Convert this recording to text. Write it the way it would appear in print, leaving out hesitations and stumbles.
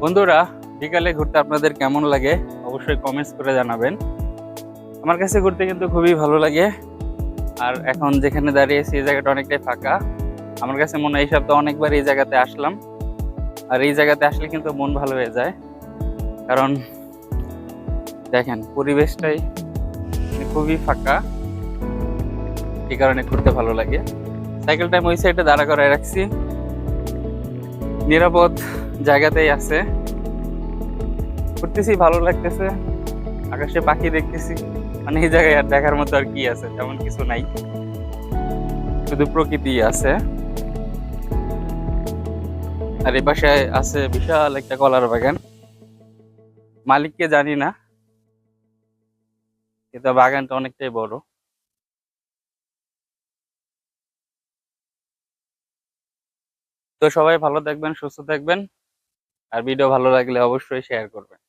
বন্ধুরা, বিকালে ঘুরতে আপনাদের কেমন লাগে অবশ্যই কমেন্টস করে জানাবেন। আমার কাছে ঘুরতে কিন্তু খুবই ভালো লাগে। আর এখন যেখানে দাঁড়িয়েছি এই জায়গাটা অনেকটাই ফাঁকা। আমার কাছে মনে হয় এই সপ্তাহে অনেকবার এই জায়গাতে আসলাম। আর এই জায়গাতে আসলে কিন্তু মন ভালো হয়ে যায়, কারণ দেখেন পরিবেশটাই খুবই ফাঁকা, এই কারণে ঘুরতে ভালো লাগে। সাইকেলটা আমি ওই সাইডে দাঁড়া করায় রাখছি, নিরাপদ জায়গাতেই আছে। ঘুরতেছি, ভালো লাগতেছে, আকাশে পাখি দেখতেছি। মানে এই জায়গায় আর দেখার মতো আর কি আছে, তেমন কিছু নাই, শুধু প্রকৃতি আছে। আর এই পাশে আছে বিশাল একটা কলার বাগান, মালিককে জানি না, কিন্তু বাগানটা অনেকটাই বড়। তো সবাই ভালো থাকবেন, সুস্থ থাকবেন, আর ভিডিও ভালো লাগলে অবশ্যই শেয়ার করবেন।